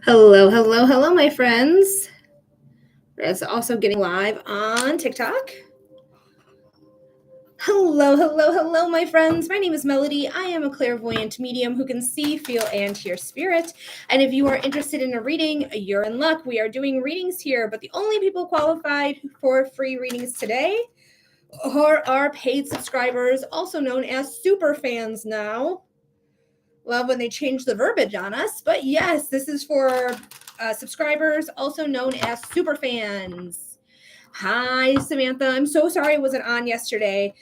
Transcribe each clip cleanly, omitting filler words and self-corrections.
Hello, hello, hello, my friends. It's also getting live on TikTok. Hello, hello, hello, my friends. My name is Melody. I am a clairvoyant medium who can see, feel, and hear spirit. And if you are interested in a reading, you're in luck. We are doing readings here, but the only people qualified for free readings today are our paid subscribers, also known as super fans now. Love when they change the verbiage on us. But yes, this is for subscribers, also known as super fans. Hi, Samantha. I'm so sorry I wasn't on yesterday.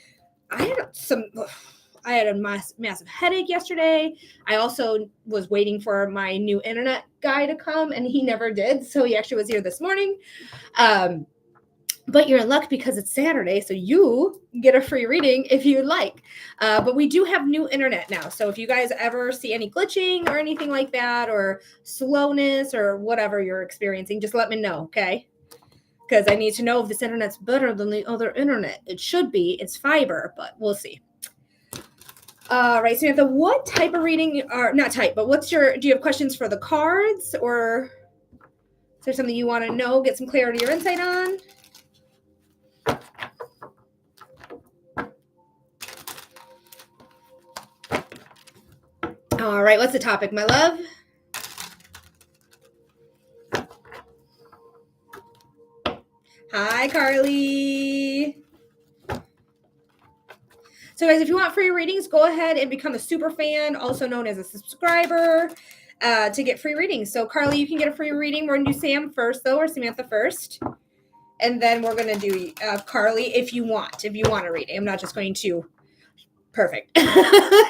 I had a massive headache yesterday. I also was waiting for my new internet guy to come, and he never did. So he actually was here this morning. But you're in luck because it's Saturday, so you get a free reading if you'd like. But we do have new internet now. So if you guys ever see any glitching or anything like that, or slowness or whatever you're experiencing, just let me know, okay? Because I need to know if this internet's better than the other internet. It should be. It's fiber, but we'll see. All right, Samantha, what type of reading are not type, but do you have questions for the cards, or is there something you want to know, get some clarity or insight on? All right, what's the topic, my love? Hi, Carly. So, guys, if you want free readings, go ahead and become a super fan, also known as a subscriber, to get free readings. So, Carly, you can get a free reading. We're going to do Sam first, though, or Samantha first. And then we're going to do Carly if you want a reading. I'm not just going to. Perfect.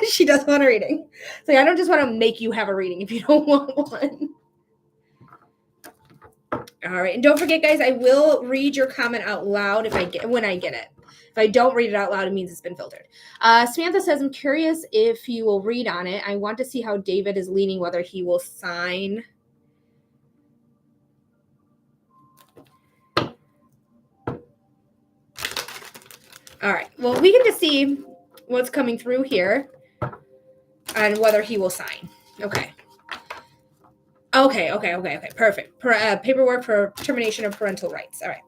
She does want a reading. So, I don't just want to make you have a reading if you don't want one. All right. And don't forget, guys, I will read your comment out loud when I get it. If I don't read it out loud, it means it's been filtered. Samantha says, I'm curious if you will read on it. I want to see how David is leaning, whether he will sign. All right. Well, we can just see what's coming through here and whether he will sign. Okay. Okay. Perfect. Paperwork for termination of parental rights. All right.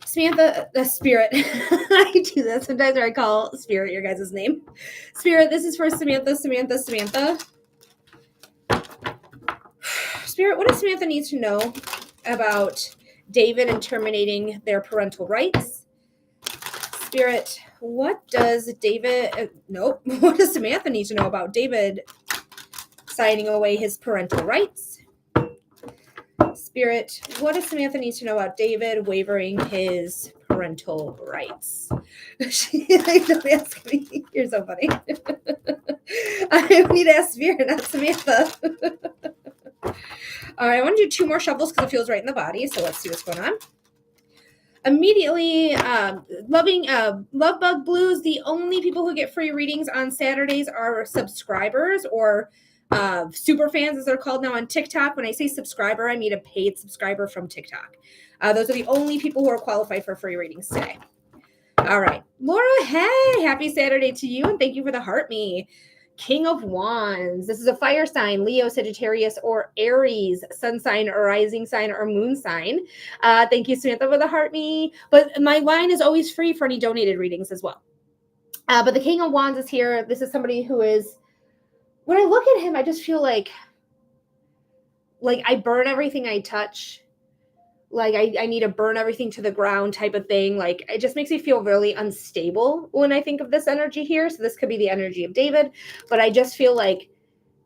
Samantha, the spirit. I do that sometimes where I call spirit your guys' name. Spirit, this is for Samantha. Spirit, what does Samantha need to know about David and terminating their parental rights? Spirit, what does what does Samantha need to know about David signing away his parental rights? Spirit, what does Samantha need to know about David waiving his parental rights? Don't ask me. You're so funny. I need to ask Spirit, not Samantha. All right, I want to do 2 more shuffles because it feels right in the body. So let's see what's going on. Immediately, Love Bug Blues. The only people who get free readings on Saturdays are subscribers, or super fans, as they're called now on TikTok. When I say subscriber, I mean a paid subscriber from TikTok. Those are the only people who are qualified for free readings today. All right, Laura, hey, happy Saturday to you, and thank you for the heart me. King of Wands. This is a fire sign, Leo, Sagittarius, or Aries, sun sign, or rising sign, or moon sign. Thank you, Samantha, for the heart me. But my line is always free for any donated readings as well. But the King of Wands is here. This is somebody who is, when I look at him, I just feel like I burn everything I touch. Like I need to burn everything to the ground type of thing. Like it just makes me feel really unstable when I think of this energy here. So this could be the energy of David, but I just feel like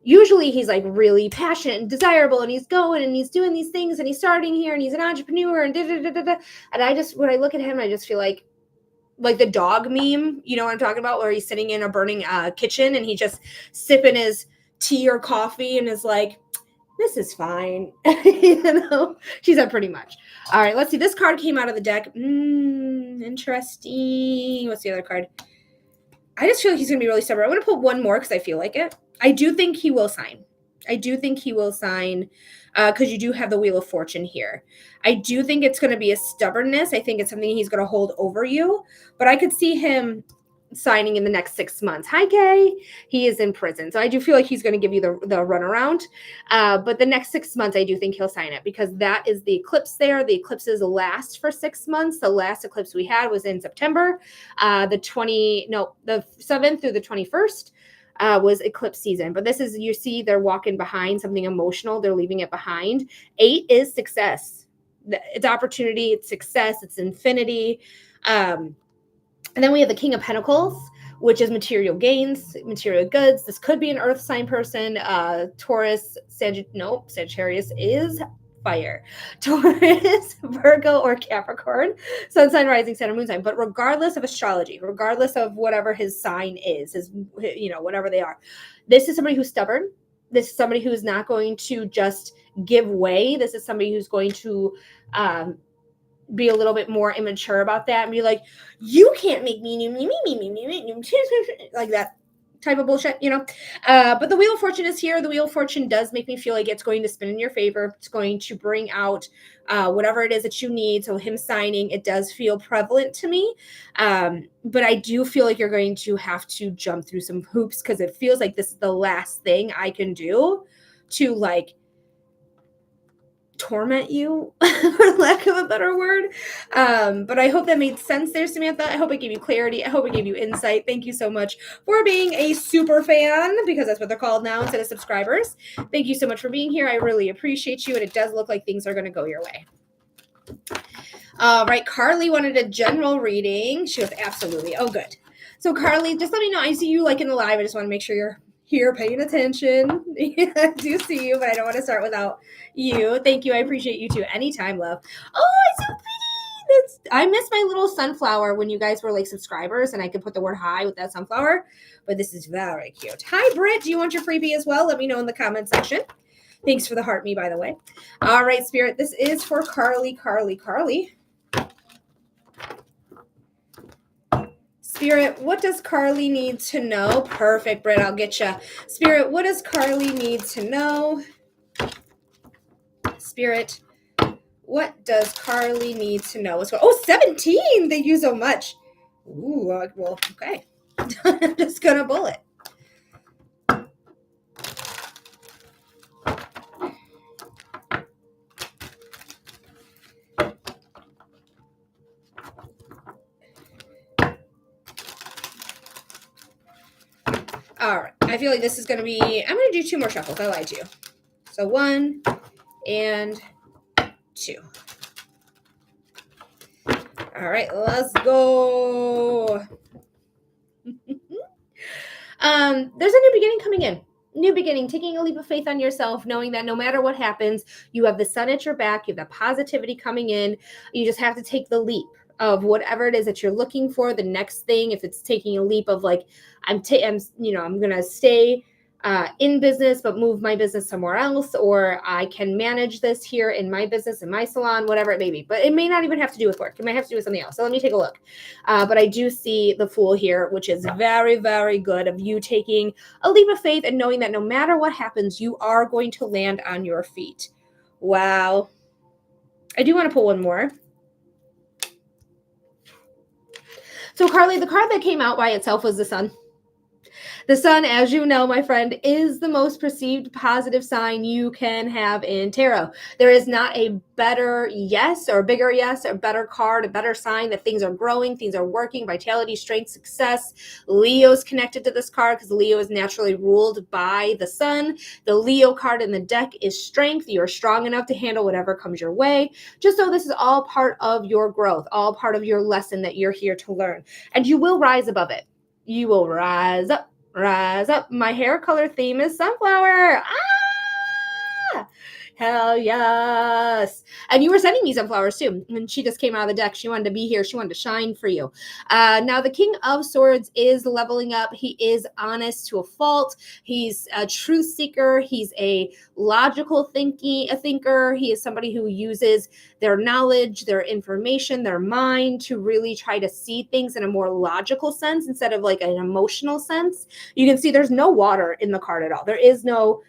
usually he's like really passionate and desirable, and he's going and he's doing these things and he's starting here and he's an entrepreneur and da-da-da-da-da. And I just, when I look at him, I just feel like the dog meme, you know what I'm talking about, where he's sitting in a burning kitchen and he just sipping his tea or coffee and is like, this is fine. She said pretty much. All right, let's see. This card came out of the deck. Interesting. What's the other card? I just feel like he's going to be really stubborn. I'm going to put one more because I feel like it. I do think he will sign. Because you do have the Wheel of Fortune here. I do think it's going to be a stubbornness. I think it's something he's going to hold over you. But I could see him signing in the next 6 months. Hi, Kay. He is in prison. So I do feel like he's going to give you the runaround. But the next 6 months, I do think he'll sign it because that is the eclipse there. The eclipses last for 6 months. The last eclipse we had was in September. The 7th through the 21st. Was eclipse season. But this is, you see, they're walking behind something emotional. They're leaving it behind. 8 is success. It's opportunity. It's success. It's infinity. And then we have the King of Pentacles, which is material gains, material goods. This could be an earth sign person. Taurus, Sagittarius is fire. Taurus, Virgo, or Capricorn. Sun sign, rising, sun, or moon sign. But regardless of astrology, regardless of whatever his sign is, whatever they are, this is somebody who's stubborn. This is somebody who's not going to just give way. This is somebody who's going to be a little bit more immature about that and be like, you can't make me like that type of bullshit, but the Wheel of Fortune is here. The Wheel of Fortune does make me feel like it's going to spin in your favor. It's going to bring out whatever it is that you need. So him signing, it does feel prevalent to me, but I do feel like you're going to have to jump through some hoops because it feels like this is the last thing I can do to like torment you, for lack of a better word. But I hope that made sense there, Samantha. I hope it gave you clarity. I hope it gave you insight. Thank you so much for being a super fan, because that's what they're called now instead of subscribers. Thank you so much for being here. I really appreciate you, and it does look like things are going to go your way. All right, Carly wanted a general reading. She goes, absolutely. Oh, good. So Carly, just let me know. I see you like in the live. I just want to make sure you're here paying attention. I do see you, but I don't want to start without you. Thank you. I appreciate you too. Anytime, love. Oh, it's so pretty. I miss my little sunflower when you guys were like subscribers and I could put the word hi with that sunflower, but this is very cute. Hi, Britt. Do you want your freebie as well? Let me know in the comment section. Thanks for the heart me, by the way. All right, Spirit. This is for Carly. Spirit, what does Carly need to know? Perfect, Britt, I'll get you. Spirit, what does Carly need to know? Spirit, what does Carly need to know? 17! Thank you so much. Ooh, well, okay. I'm just going to bullet. All right. I feel like this is going to be, I'm going to do 2 more shuffles. I lied to you. So 1 and 2. All right, let's go. There's a new beginning coming in. New beginning, taking a leap of faith on yourself, knowing that no matter what happens, you have the sun at your back, you have the positivity coming in. You just have to take the leap of whatever it is that you're looking for, the next thing. If it's taking a leap of like, I'm going to stay in business, but move my business somewhere else, or I can manage this here in my business, in my salon, whatever it may be. But it may not even have to do with work. It might have to do with something else. So let me take a look. But I do see the Fool here, which is very, very good of you taking a leap of faith and knowing that no matter what happens, you are going to land on your feet. Wow. I do want to pull one more. So Carly, the card that came out by itself was the Sun. The sun, as you know, my friend, is the most perceived positive sign you can have in tarot. There is not a better yes or bigger yes or better card, a better sign that things are growing, things are working, vitality, strength, success. Leo's connected to this card because Leo is naturally ruled by the sun. The Leo card in the deck is strength. You're strong enough to handle whatever comes your way. Just so this is all part of your growth, all part of your lesson that you're here to learn. And you will rise above it. You will rise up. Rise up. My hair color theme is sunflower. Ah! Hell yes. And you were sending me sunflowers too. And she just came out of the deck. She wanted to be here. She wanted to shine for you. Now the King of Swords is leveling up. He is honest to a fault. He's a truth seeker. He's a logical thinker. He is somebody who uses their knowledge, their information, their mind to really try to see things in a more logical sense instead of like an emotional sense. You can see there's no water in the card at all. There is no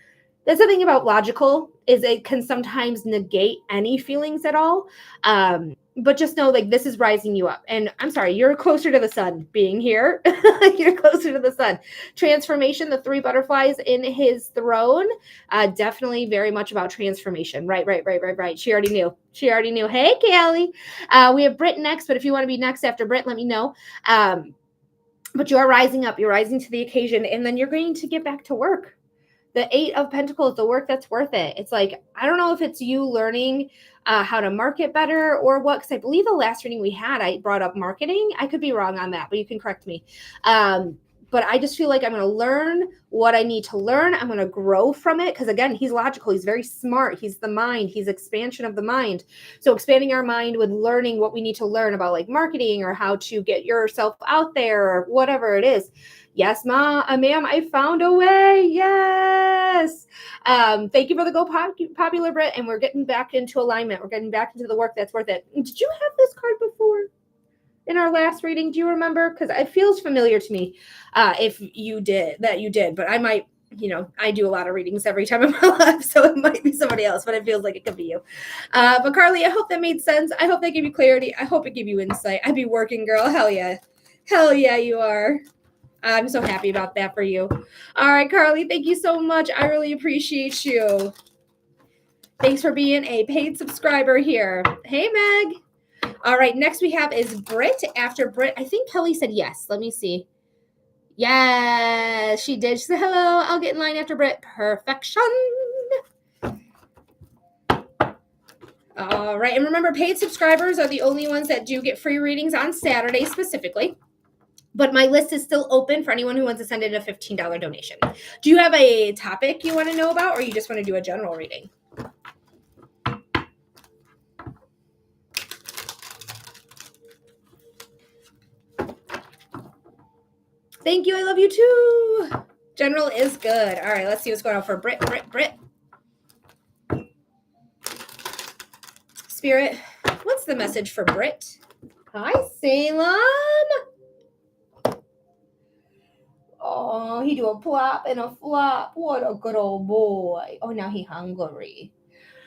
That's the thing about logical, is it can sometimes negate any feelings at all. But just know, like, this is rising you up. And I'm sorry, you're closer to the sun being here. You're closer to the sun. Transformation, the 3 butterflies in his throne, definitely very much about transformation. Right. She already knew. Hey, Callie. We have Britt next, but if you want to be next after Britt, let me know. But you are rising up. You're rising to the occasion, and then you're going to get back to work. The 8 of Pentacles, the work that's worth it. It's like, I don't know if it's you learning how to market better or what, because I believe the last reading we had, I brought up marketing. I could be wrong on that, but you can correct me. But I just feel like I'm going to learn what I need to learn. I'm going to grow from it. Because again, he's logical. He's very smart. He's the mind. He's expansion of the mind. So expanding our mind with learning what we need to learn about like marketing or how to get yourself out there or whatever it is. Yes, ma'am, I found a way. Yes. Thank you for the popular Brit. And we're getting back into alignment. We're getting back into the work that's worth it. Did you have this card before? In our last reading, do you remember? Because it feels familiar to me. If you did, but I might, I do a lot of readings every time in my life, so it might be somebody else, but it feels like it could be you. But Carly, I hope that made sense. I hope that gave you clarity. I hope it gave you insight. I'd be working, girl. Hell yeah, you are. I'm so happy about that for you. All right, Carly, thank you so much. I really appreciate you. Thanks for being a paid subscriber here. Hey, Meg. All right, next we have is Britt. After Britt, I think Kelly said yes. Let me see. Yes, she did. She said, hello, I'll get in line after Britt. Perfection. All right, and remember, paid subscribers are the only ones that do get free readings on Saturday specifically. But my list is still open for anyone who wants to send in a $15 donation. Do you have a topic you want to know about, or you just want to do a general reading? Thank you. I love you too. General is good. All right, let's see what's going on for Britt. Spirit, what's the message for Britt? Hi, Salem. Oh, he do a plop and a flop. What a good old boy. Oh, now he hungry.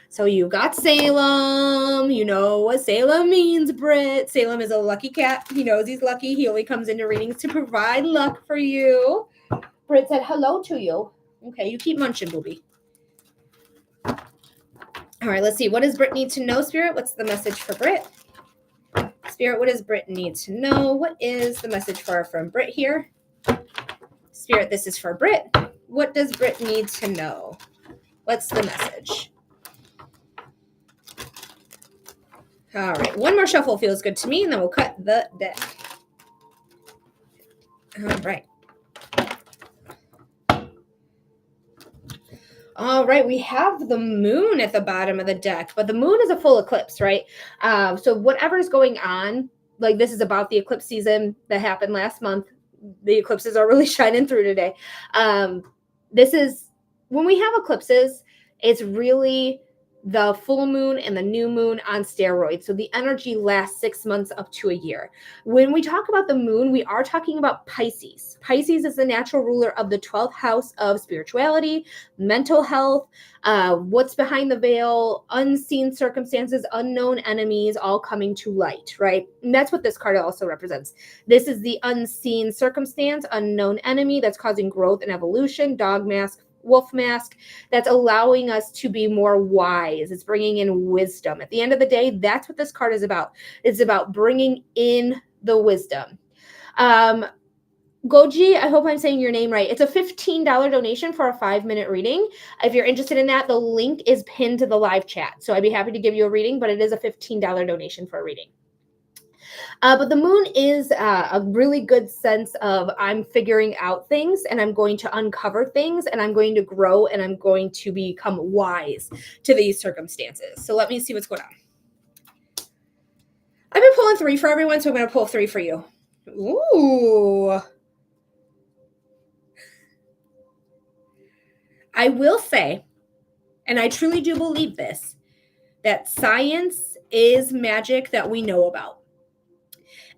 So you got Salem. You know what Salem means, Britt. Salem is a lucky cat. He knows he's lucky. He only comes into readings to provide luck for you. Britt said hello to you. Okay, you keep munching, booby. All right, let's see. What does Britt need to know, Spirit? What's the message for Britt? Spirit, what does Britt need to know? What is the message for her from Britt here? Spirit, this is for Britt. What does Britt need to know? What's the message? All right, one more shuffle feels good to me, and then we'll cut the deck. All right. All right, we have the moon at the bottom of the deck, but the moon is a full eclipse, right? So whatever's going on, like this is about the eclipse season that happened last month. The eclipses are really shining through today. This is when we have eclipses, it's really the full moon and the new moon on steroids. So the energy lasts 6 months up to a year. When we talk about the moon, we are talking about Pisces. Pisces is the natural ruler of the 12th house of spirituality, mental health, what's behind the veil, unseen circumstances, unknown enemies, all coming to light, right? And that's what this card also represents. This is the unseen circumstance, unknown enemy that's causing growth and evolution, dog mask, wolf mask, that's allowing us to be more wise. It's bringing in wisdom. At the end of the day, that's what this card is about. It's about bringing in the wisdom. Goji, I hope I'm saying your name right. It's a $15 donation for a 5-minute reading. If you're interested in that, the link is pinned to the live chat. So I'd be happy to give you a reading, but it is a $15 donation for a reading. But the moon is a really good sense of I'm figuring out things and I'm going to uncover things and I'm going to grow and I'm going to become wise to these circumstances. So let me see what's going on. I've been pulling 3 for everyone, so I'm going to pull 3 for you. Ooh. I will say, and I truly do believe this, that science is magic that we know about.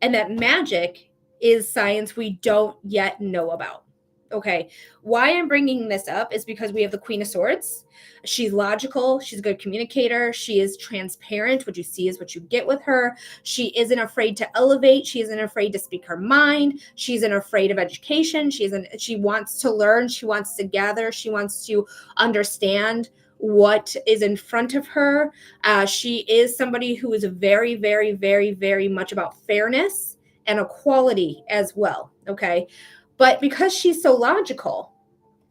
And that magic is science we don't yet know about. Okay. Why I'm bringing this up is because we have the Queen of Swords. She's logical. She's a good communicator. She is transparent. What you see is what you get with her. She isn't afraid to elevate. She isn't afraid to speak her mind. She isn't afraid of education. She wants to learn. She wants to gather. She wants to understand what is in front of her. She is somebody who is very, very, very, very much about fairness and equality as well. Okay. But because she's so logical,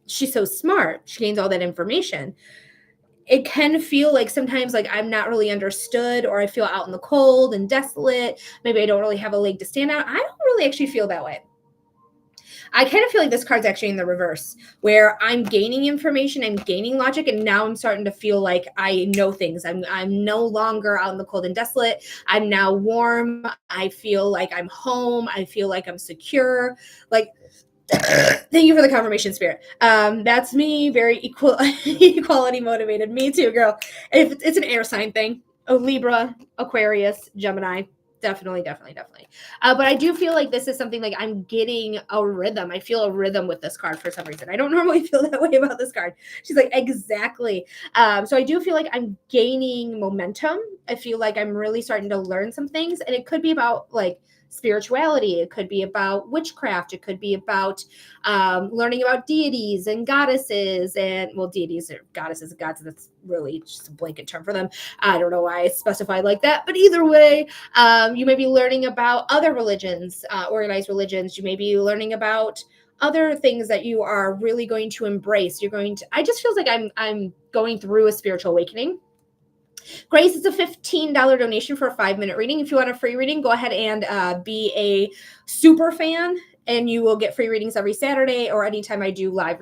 she's so smart, she gains all that information. It can feel like sometimes like I'm not really understood, or I feel out in the cold and desolate. Maybe I don't really have a leg to stand on. I don't really actually feel that way. I kind of feel like this card's actually in the reverse, where I'm gaining information, I'm gaining logic, and now I'm starting to feel like I know things. I'm no longer out in the cold and desolate. I'm now warm. I feel like I'm home. I feel like I'm secure. Like, thank you for the confirmation, Spirit. That's me, very equality motivated. Me too, girl. If it's an air sign thing, Libra, Aquarius, Gemini, definitely. But I do feel like this is something like I'm getting a rhythm. I feel a rhythm with this card for some reason. I don't normally feel that way about this card. She's like, exactly. So I do feel like I'm gaining momentum. I feel like I'm really starting to learn some things, and it could be about like spirituality. It could be about witchcraft. It could be about learning about deities and goddesses, and well, deities or goddesses and gods. That's really just a blanket term for them. I don't know why I specified like that, but either way, you may be learning about other religions, organized religions. You may be learning about other things that you are really going to embrace. I just feels like I'm going through a spiritual awakening. Grace, it's a $15 donation for a 5-minute reading. If you want a free reading, go ahead and be a super fan, and you will get free readings every Saturday or anytime I do live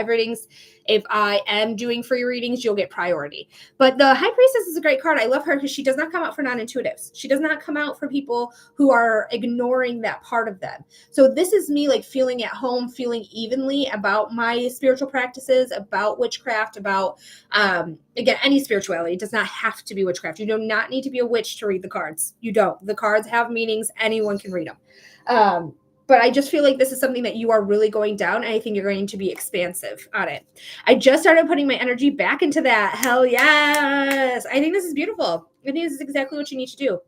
readings. If I am doing free readings, you'll get priority. But the High Priestess is a great card. I love her because she does not come out for non-intuitives. She does not come out for people who are ignoring that part of them. So this is me like feeling at home, feeling evenly about my spiritual practices, about witchcraft, about again, any spirituality. It does not have to be witchcraft. You do not need to be a witch to read the cards. You don't. The cards have meanings. Anyone can read them. But I just feel like this is something that you are really going down, and I think you're going to be expansive on it. I just started putting my energy back into that. Hell yes. I think this is beautiful. I think this is exactly what you need to do.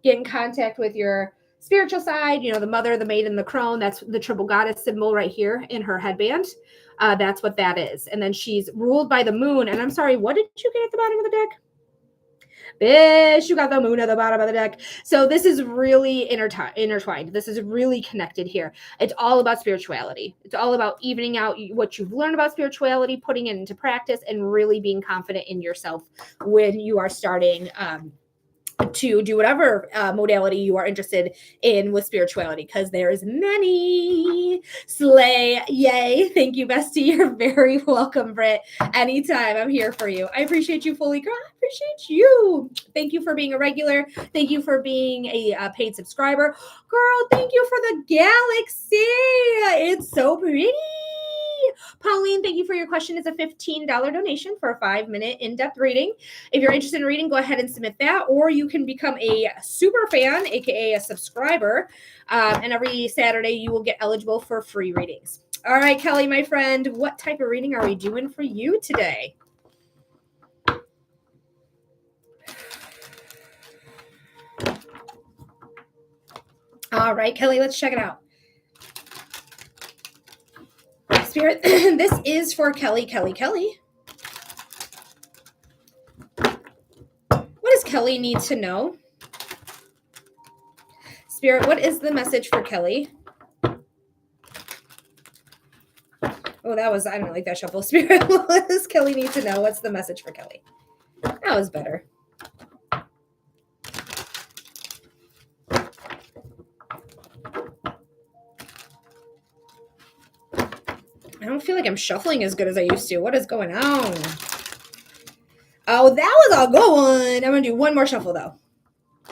Get in contact with your spiritual side, the mother, the maiden, the crone. That's the triple goddess symbol right here in her headband. That's what that is. And then she's ruled by the moon. And I'm sorry, what did you get at the bottom of the deck? Bitch, you got the moon at the bottom of the deck. So this is really intertwined. This is really connected here. It's all about spirituality. It's all about evening out what you've learned about spirituality, putting it into practice, and really being confident in yourself when you are starting to do whatever modality you are interested in with spirituality, because there's many. Slay. Yay. Thank you, bestie. You're very welcome, Britt. Anytime. I'm here for you. I appreciate you fully. Girl, I appreciate you. Thank you for being a regular. Thank you for being a paid subscriber. Girl, thank you for the galaxy. It's so pretty. Pauline, thank you for your question. It's a $15 donation for a 5-minute in-depth reading. If you're interested in reading, go ahead and submit that, or you can become a super fan, aka a subscriber, and every Saturday you will get eligible for free readings. All right, Kelly, my friend, what type of reading are we doing for you today? All right, Kelly, let's check it out. Spirit, this is for Kelly. What does Kelly need to know? Spirit, what is the message for Kelly? Oh, I don't like that shuffle. Spirit, what does Kelly need to know? What's the message for Kelly? That was better. I don't feel like I'm shuffling as good as I used to. What is going on? Oh, that was a good one. I'm going to do one more shuffle, though.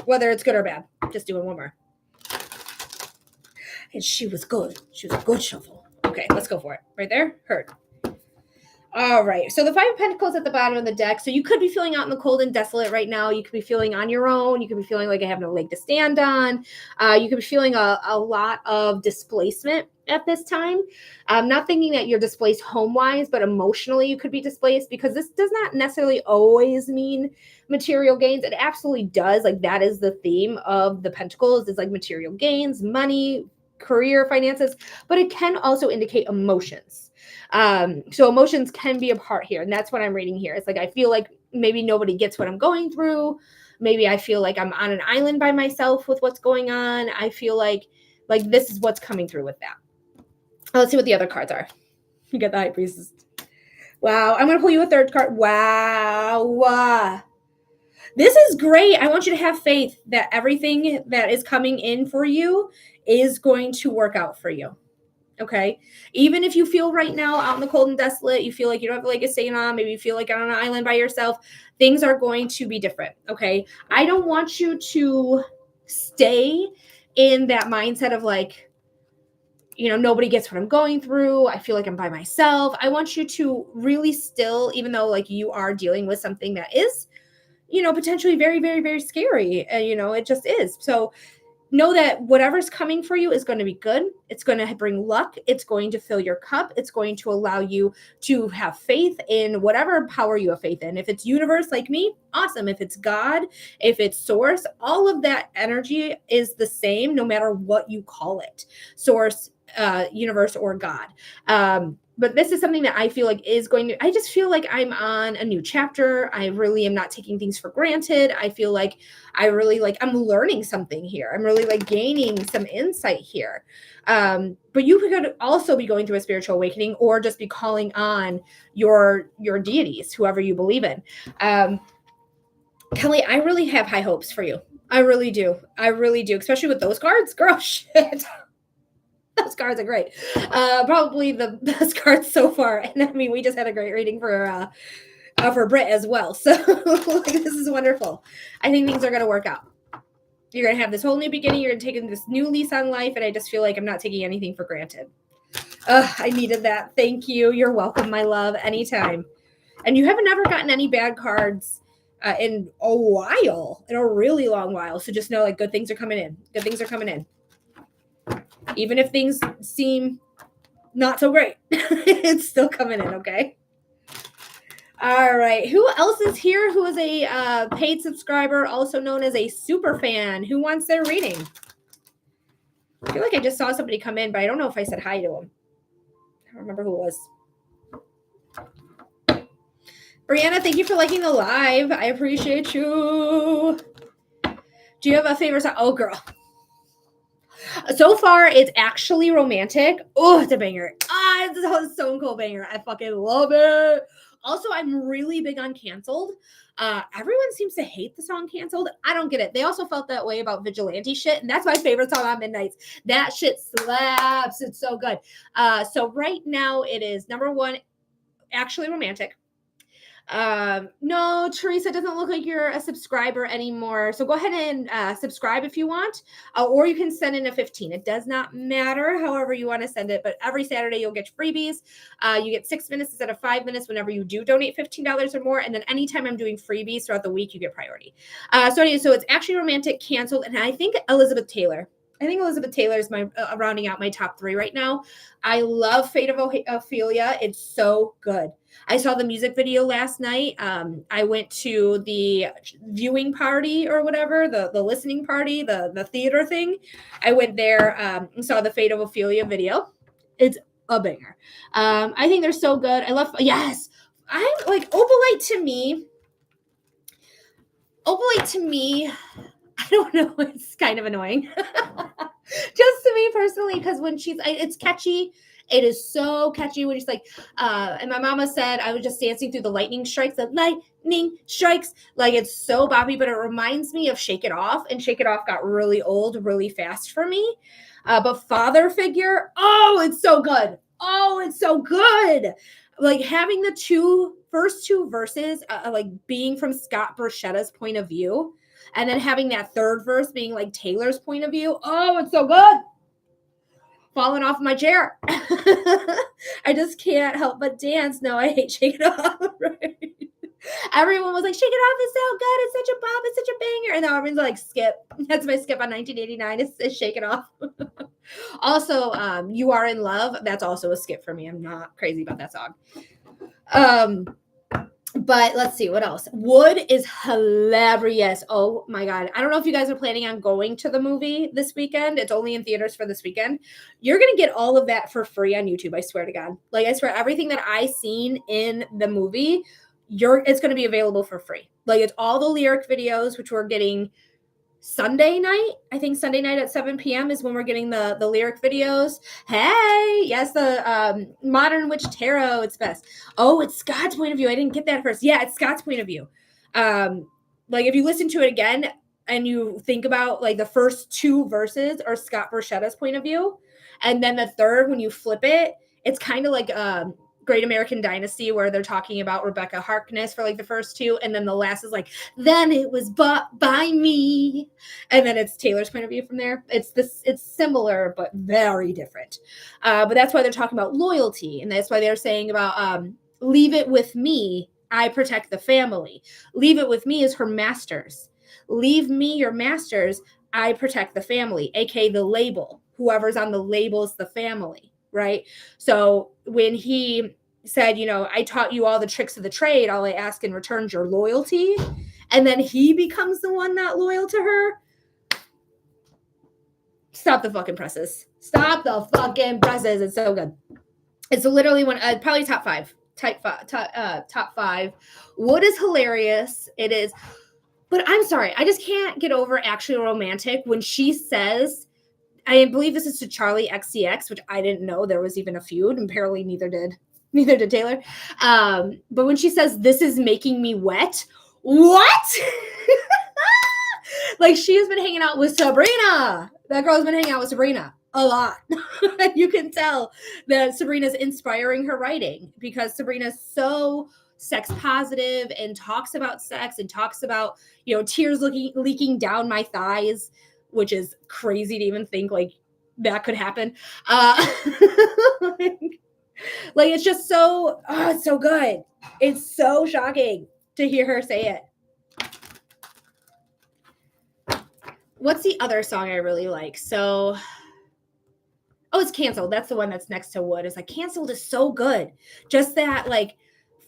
Whether it's good or bad. Just doing one more. And she was good. She was a good shuffle. Okay, let's go for it. Right there? Heard. All right. So the Five of Pentacles at the bottom of the deck. So you could be feeling out in the cold and desolate right now. You could be feeling on your own. You could be feeling like I have no leg to stand on. You could be feeling a lot of displacement at this time. Not thinking that you're displaced home-wise, but emotionally you could be displaced, because this does not necessarily always mean material gains. It absolutely does. Like, that is the theme of the Pentacles, is like material gains, money, career, finances, but it can also indicate emotions. So emotions can be a part here, and that's what I'm reading here. It's like, I feel like maybe nobody gets what I'm going through. Maybe I feel like I'm on an island by myself with what's going on. I feel like this is what's coming through with that. Let's see what the other cards are. You got the High Priestess. Wow. I'm going to pull you a third card. Wow. This is great. I want you to have faith that everything that is coming in for you is going to work out for you. Okay. Even if you feel right now out in the cold and desolate, you feel like you don't have a leg to stand on, maybe you feel like you're on an island by yourself, things are going to be different. Okay. I don't want you to stay in that mindset of like, nobody gets what I'm going through. I feel like I'm by myself. I want you to really still, even though like you are dealing with something that is, potentially very, very, very scary. It just is. So know that whatever's coming for you is going to be good. It's going to bring luck. It's going to fill your cup. It's going to allow you to have faith in whatever power you have faith in. If it's universe like me, awesome. If it's God, if it's source, all of that energy is the same no matter what you call it. Source, universe, or God. But this is something that I feel like I just feel like I'm on a new chapter. I really am not taking things for granted. I feel like I'm learning something here. I'm really like gaining some insight here. But you could also be going through a spiritual awakening, or just be calling on your deities, whoever you believe in. Kelly, I really have high hopes for you. I really do. I really do. Especially with those cards. Girl, shit. Those cards are great. Probably the best cards so far. And I mean, we just had a great reading for Britt as well. So this is wonderful. I think things are going to work out. You're going to have this whole new beginning. You're going to take this new lease on life. And I just feel like I'm not taking anything for granted. I needed that. Thank you. You're welcome, my love. Anytime. And you haven't ever gotten any bad cards in a while, in a really long while. So just know, like, good things are coming in. Good things are coming in. Even if things seem not so great, it's still coming in, okay? All right. Who else is here who is a paid subscriber, also known as a super fan? Who wants their reading? I feel like I just saw somebody come in, but I don't know if I said hi to him. I don't remember who it was. Brianna, thank you for liking the live. I appreciate you. Do you have a favorite song? Oh, girl. So far, it's actually romantic. Oh, it's a banger. It's a Stone Cold banger. I fucking love it. Also, I'm really big on Canceled. Everyone seems to hate the song Canceled. I don't get it. They also felt that way about Vigilante shit, and that's my favorite song on Midnights. That shit slaps. It's so good. So right now, it is number one, actually romantic. No, Teresa, doesn't look like you're a subscriber anymore. So go ahead and subscribe if you want, or you can send in a 15. It does not matter however you want to send it, but every Saturday you'll get freebies. You get 6 minutes instead of 5 minutes whenever you do donate $15 or more. And then anytime I'm doing freebies throughout the week, you get priority. So it's actually romantic, Canceled, and I think Elizabeth Taylor. I think Elizabeth Taylor is my rounding out my top 3 right now. I love Fate of Ophelia. It's so good. I saw the music video last night. I went to the viewing party or whatever, the listening party, the theater thing. I went there and saw the Fate of Ophelia video. It's a banger. I think they're so good. I love, yes. I like Opalite to me. I don't know. It's kind of annoying. Just to me personally, because when it's catchy. It is so catchy when she's like, and my mama said I was just dancing through the lightning strikes. The lightning strikes. Like, it's so boppy, but it reminds me of Shake It Off. And Shake It Off got really old really fast for me. But Father Figure, oh, it's so good. Oh, it's so good. Like, having the first two verses, like being from Scott Borchetta's point of view. And then having that third verse being like Taylor's point of view. Oh, it's so good. falling off my chair. I just can't help but dance. No, I hate Shake It Off. Right? Everyone was like, Shake It Off is so good. It's such a bop. It's such a banger. And now everyone's like, skip. That's my skip on 1989 is Shake It Off. Also, You Are in Love. That's also a skip for me. I'm not crazy about that song. But let's see what else. Wood is hilarious. Oh my God. I don't know if you guys are planning on going to the movie this weekend. It's only in theaters for this weekend. You're going to get all of that for free on YouTube. I swear to God. Like, I swear everything that I seen in the movie, it's going to be available for free. Like, it's all the lyric videos, which we're getting Sunday night. I think Sunday night at 7 p.m. is when we're getting the lyric videos. Hey, yes, the Modern Witch Tarot. It's best. Oh, it's Scott's point of view. I didn't get that first. Yeah, it's Scott's point of view. Like, if you listen to it again and you think about like the first two verses are Scott Borchetta's point of view, and then the third, when you flip it, it's kind of like Great American Dynasty, where they're talking about Rebecca Harkness for like the first two, and then the last is like, then it was bought by me, and then it's Taylor's point of view from there. It's similar but very different. But that's why they're talking about loyalty, and that's why they're saying about leave it with me, I protect the family. Leave it with me is her masters. Leave me your masters, I protect the family, aka the label. Whoever's on the label is the family, right? So when he said, I taught you all the tricks of the trade, all I ask in return is your loyalty, and then he becomes the one not loyal to her. Stop the fucking presses. Stop the fucking presses. It's so good. It's literally one, probably top five. Top five. Wood is hilarious. It is. But I'm sorry, I just can't get over Actually Romantic when she says, I believe this is to Charlie XCX, which I didn't know there was even a feud, and apparently neither did Taylor. But when she says, this is making me wet, what? Like, she has been hanging out with Sabrina. That girl's been hanging out with Sabrina a lot. You can tell that Sabrina's inspiring her writing because Sabrina's so sex positive and talks about sex and talks about, tears leaking down my thighs, which is crazy to even think like that could happen. Like, it's just so, it's so good. It's so shocking to hear her say it. What's the other song I really like? So, it's Canceled. That's the one that's next to Wood. It's like, Canceled is so good. Just that, like,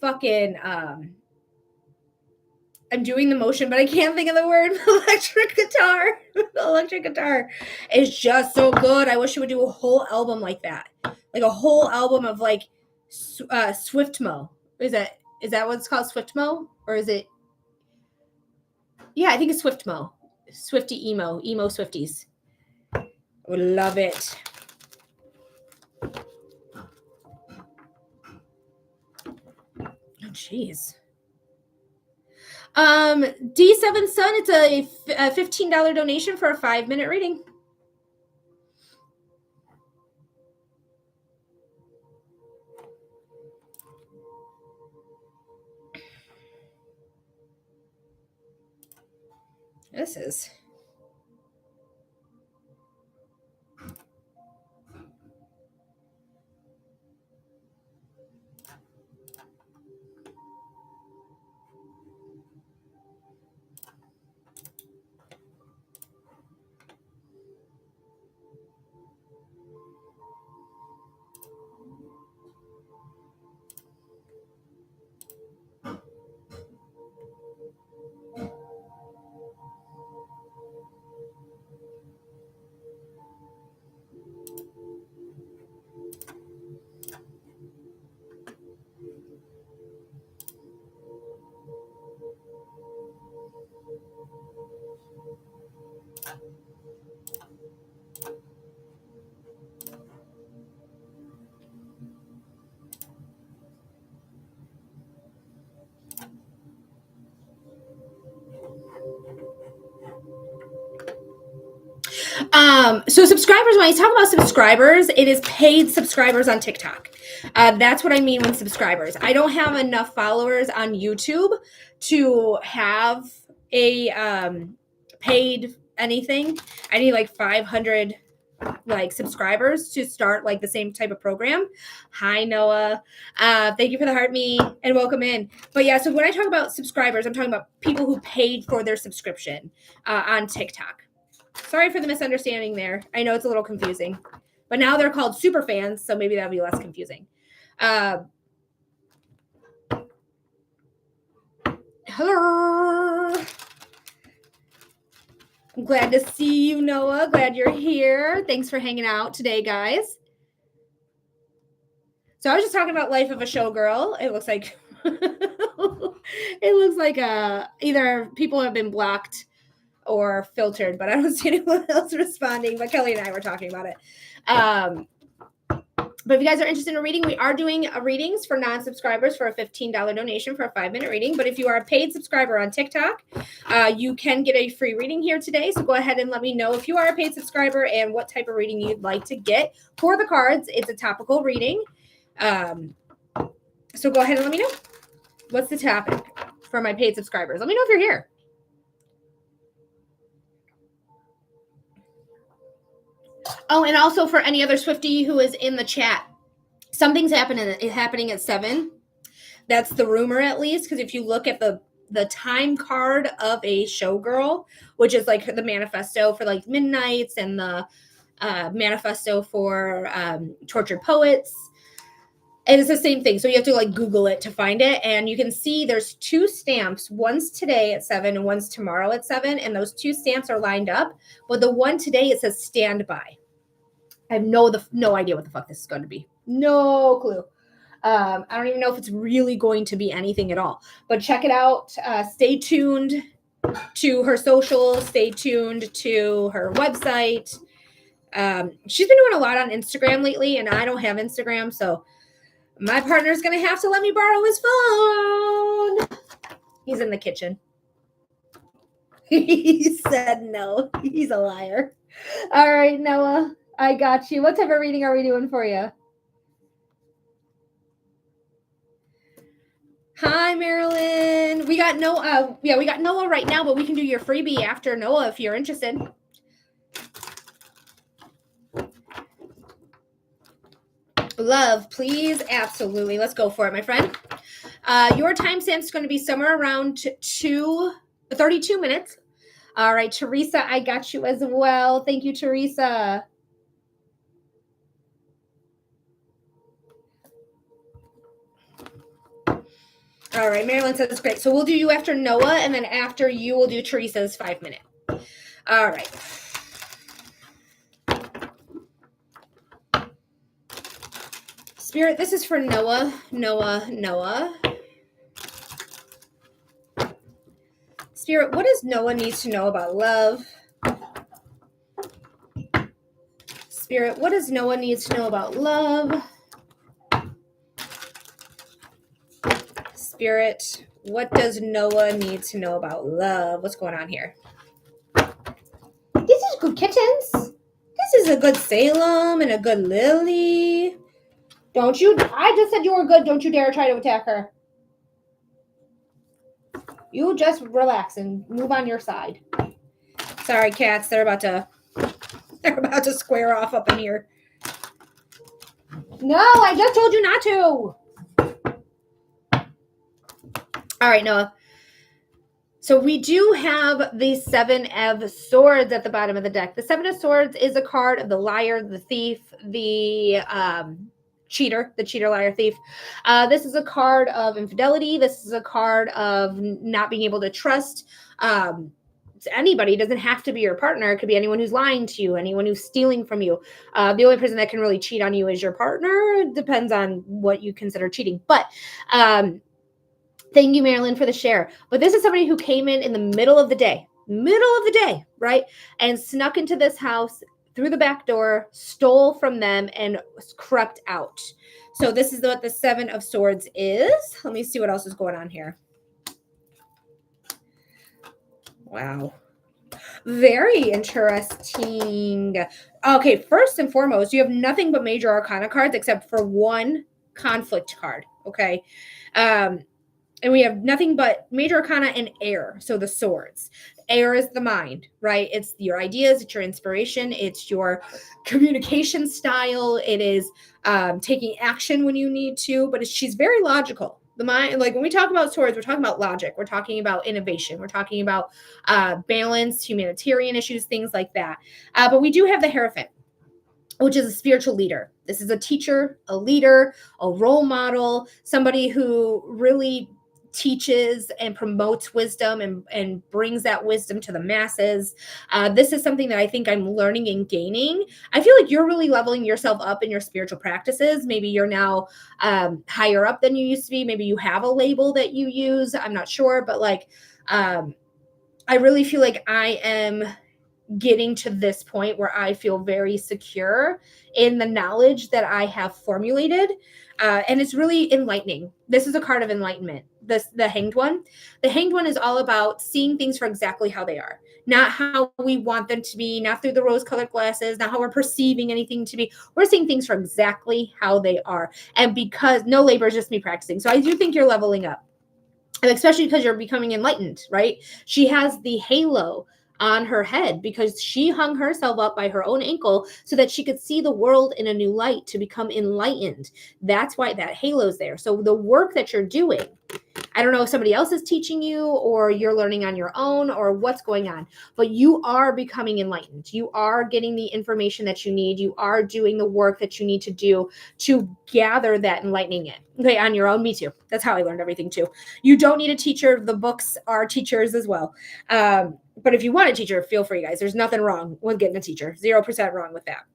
fucking, I'm doing the motion, but I can't think of the word. Electric guitar. The electric guitar is just so good. I wish she would do a whole album like that. Like a whole album of like Swiftmo. Is that what it's called? Swiftmo? Or is it? Yeah, I think it's Swiftmo. Swifty emo Swifties. I would love it. Oh, jeez. D7 Sun, it's a $15 donation for a 5-minute reading. This is. So subscribers, when I talk about subscribers, it is paid subscribers on TikTok. That's what I mean when subscribers. I don't have enough followers on YouTube to have a paid anything. I need like 500 like subscribers to start like the same type of program. Hi, Noah. Thank you for the heart me and welcome in. But yeah, so when I talk about subscribers, I'm talking about people who paid for their subscription on TikTok. Sorry for the misunderstanding there. I know it's a little confusing, but now they're called super fans, so maybe that'll be less confusing. Hello. I'm glad to see you, Noah. Glad you're here. Thanks for hanging out today, guys. So I was just talking about life of a showgirl. It looks like either people have been blocked or filtered, but I don't see anyone else responding. But Kelly and I were talking about it. But if you guys are interested in a reading, we are doing readings for non-subscribers for a $15 donation for a 5-minute reading. But if you are a paid subscriber on TikTok, you can get a free reading here today. So go ahead and let me know if you are a paid subscriber and what type of reading you'd like to get for the cards. It's a topical reading. So go ahead and let me know. What's the topic for my paid subscribers? Let me know if you're here. Oh, and also for any other Swiftie who is in the chat, something's happening at 7. That's the rumor, at least, because if you look at the time card of a showgirl, which is like the manifesto for like Midnights and the manifesto for tortured poets, and it's the same thing. So you have to like Google it to find it. And you can see there's 2 stamps. One's today at 7 and one's tomorrow at 7. And those 2 stamps are lined up. But the one today, it says standby. I have no idea what the fuck this is going to be. No clue. I don't even know if it's really going to be anything at all. But check it out. Stay tuned to her socials. Stay tuned to her website. She's been doing a lot on Instagram lately, and I don't have Instagram, so my partner's going to have to let me borrow his phone. He's in the kitchen. He said no. He's a liar. All right, Noah, I got you. What type of reading are we doing for you? Hi, Marilyn. We got Noah. We got Noah right now, but we can do your freebie after Noah if you're interested. Love, please. Absolutely. Let's go for it, my friend. Your timestamp is going to be somewhere around 32 minutes. All right, Teresa, I got you as well. Thank you, Teresa. All right, Marilyn says it's great. So we'll do you after Noah, and then after you, we'll do Teresa's 5-minute. All right. Spirit, this is for Noah. Spirit, what does Noah need to know about love? Spirit, what does Noah need to know about love? Spirit, what does Noah need to know about love? What's going on here? This is good kittens. This is a good Salem and a good Lily. Don't you? I just said you were good. Don't you dare try to attack her. You just relax and move on your side. Sorry, cats. They're about to square off up in here. No, I just told you not to. All right, Noah. So we do have the 7 of Swords at the bottom of the deck. The 7 of Swords is a card of the liar, the thief, the cheater, liar, thief. This is a card of infidelity. This is a card of not being able to trust anybody. It doesn't have to be your partner. It could be anyone who's lying to you, anyone who's stealing from you. The only person that can really cheat on you is your partner. It depends on what you consider cheating. But thank you, Marilyn, for the share. But this is somebody who came in the middle of the day, right? And snuck into this house through the back door, stole from them, and crept out. So this is what the 7 of Swords is. Let me see what else is going on here. Wow. Very interesting. Okay, first and foremost, you have nothing but major arcana cards except for one conflict card, okay? And we have nothing but major arcana and air. So the swords. Air is the mind, right? It's your ideas, it's your inspiration, it's your communication style. It is taking action when you need to, but she's very logical. The mind, like when we talk about swords, we're talking about logic. We're talking about innovation. We're talking about balance, humanitarian issues, things like that. But we do have the Hierophant, which is a spiritual leader. This is a teacher, a leader, a role model, somebody who really teaches and promotes wisdom and brings that wisdom to the masses. This is something that I think I'm learning and gaining. I feel like you're really leveling yourself up in your spiritual practices. Maybe you're now higher up than you used to be. Maybe you have a label that you use. I'm not sure, but like, I really feel like I am getting to this point where I feel very secure in the knowledge that I have formulated. And it's really enlightening. This is a card of enlightenment. The Hanged One. The Hanged One is all about seeing things for exactly how they are, not how we want them to be, not through the rose-colored glasses, not how we're perceiving anything to be. We're seeing things for exactly how they are. And because no labor is just me practicing. So I do think you're leveling up. And especially because you're becoming enlightened, right? She has the halo on her head because she hung herself up by her own ankle so that she could see the world in a new light, to become enlightened. That's why that halo's there. So the work that you're doing, I don't know if somebody else is teaching you or you're learning on your own or what's going on, but you are becoming enlightened. You are getting the information that you need. You are doing the work that you need to do to gather that enlightening in. Okay, on your own. Me too. That's how I learned everything too. You don't need a teacher. The books are teachers as well. But if you want a teacher, feel free, guys. There's nothing wrong with getting a teacher. 0% wrong with that.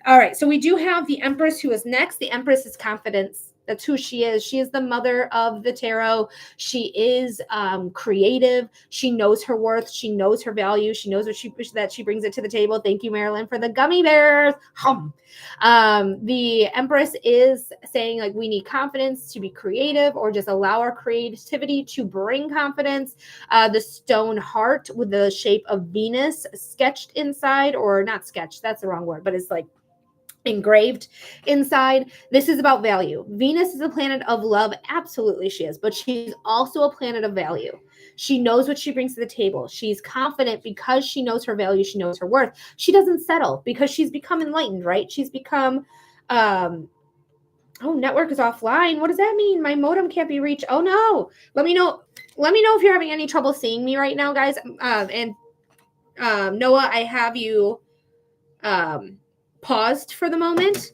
All right. So we do have the Empress who is next. The Empress is confidence. That's who she is. She is the mother of the tarot. She is creative. She knows her worth. She knows her value. She knows that she brings it to the table. Thank you, Marilyn, for the gummy bears. The Empress is saying like we need confidence to be creative, or just allow our creativity to bring confidence. The stone heart with the shape of Venus sketched inside, or not sketched, that's the wrong word, but it's like engraved inside. This is about value. Venus is a planet of love. Absolutely she is, but she's also a planet of value. She knows what she brings to the table. She's confident because she knows her value. She knows her worth. She doesn't settle because she's become enlightened, right? She's become, oh, network is offline. What does that mean? My modem can't be reached. Oh no. Let me know if you're having any trouble seeing me right now, guys. Noah, I have you, paused for the moment,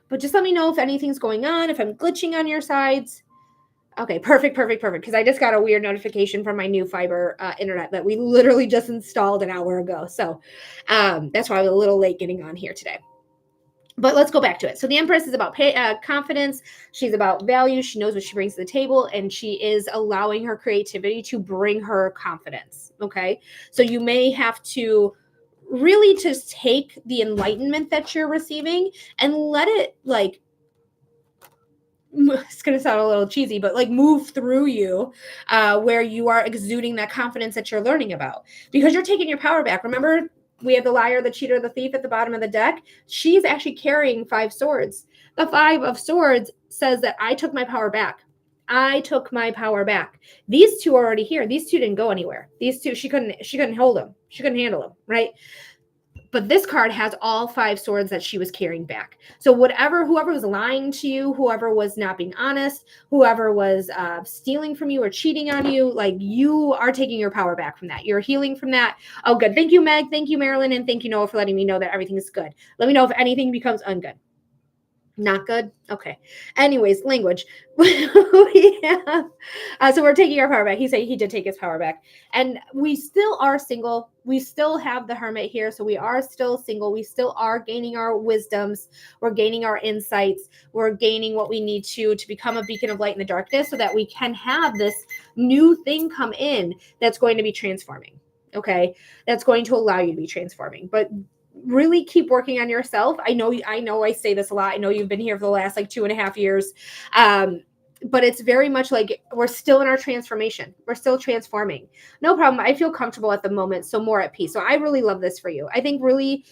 but just let me know if anything's going on, if I'm glitching on your sides. Okay, perfect. Because I just got a weird notification from my new fiber internet that we literally just installed an hour ago. So that's why I was a little late getting on here today. But let's go back to it. So the Empress is about confidence. She's about value. She knows what she brings to the table, and she is allowing her creativity to bring her confidence. Okay, so you may have to really just take the enlightenment that you're receiving and let it, like, it's going to sound a little cheesy, but like move through you, where you are exuding that confidence that you're learning about, because you're taking your power back. Remember, we have the liar, the cheater, the thief at the bottom of the deck. She's actually carrying 5 swords. The 5 of swords says that I took my power back. I took my power back. These two are already here. These two didn't go anywhere. These two, she couldn't hold them. She couldn't handle them, right? But this card has all 5 swords that she was carrying back. So whoever was lying to you, whoever was not being honest, whoever was stealing from you or cheating on you, like, you are taking your power back from that. You're healing from that. Oh, good. Thank you, Meg. Thank you, Marilyn. And thank you, Noah, for letting me know that everything is good. Let me know if anything becomes ungood. Not good? Okay. Anyways, language. Yeah. So we're taking our power back. He said he did take his power back. And we still are single. We still have the Hermit here. So we are still single. We still are gaining our wisdoms. We're gaining our insights. We're gaining what we need to become a beacon of light in the darkness, so that we can have this new thing come in that's going to be transforming. Okay. That's going to allow you to be transforming. But really keep working on yourself. I know I say this a lot. I know you've been here for the last like 2.5 years. But it's very much like we're still in our transformation. We're still transforming. No problem. I feel comfortable at the moment, so more at peace. So I really love this for you. I think really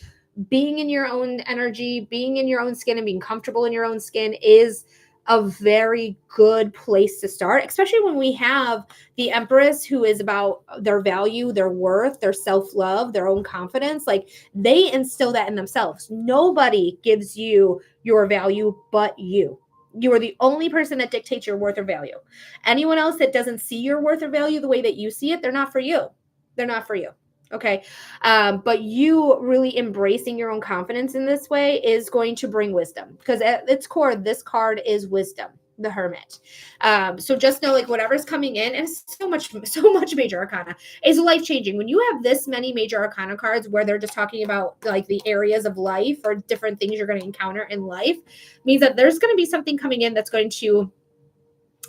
being in your own energy, being in your own skin, and being comfortable in your own skin is a very good place to start, especially when we have the Empress, who is about their value, their worth, their self-love, their own confidence. Like, they instill that in themselves. Nobody gives you your value but you. You are the only person that dictates your worth or value. Anyone else that doesn't see your worth or value the way that you see it, they're not for you. They're not for you. Okay. But you really embracing your own confidence in this way is going to bring wisdom, because at its core, this card is wisdom, the Hermit. So just know, like, whatever's coming in, and so much major arcana is life changing. When you have this many major arcana cards where they're just talking about like the areas of life or different things you're going to encounter in life, means that there's going to be something coming in that's going to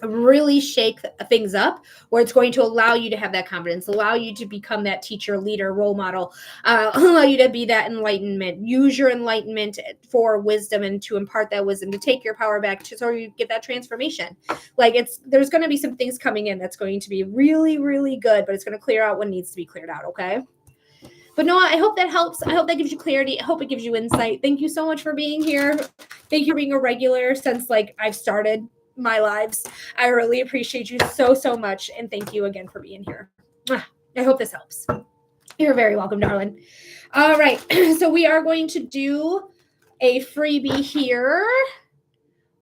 really shake things up, where it's going to allow you to have that confidence, allow you to become that teacher, leader, role model, allow you to be that enlightenment, use your enlightenment for wisdom and to impart that wisdom, to take your power back, so you get that transformation. Like, there's going to be some things coming in that's going to be really, really good, but it's going to clear out what needs to be cleared out. Okay. But Noah, I hope that helps. I hope that gives you clarity. I hope it gives you insight. Thank you so much for being here. Thank you for being a regular since like I've started my lives. I really appreciate you so much. And thank you again for being here. I hope this helps. You're very welcome, darling. All right. So we are going to do a freebie here.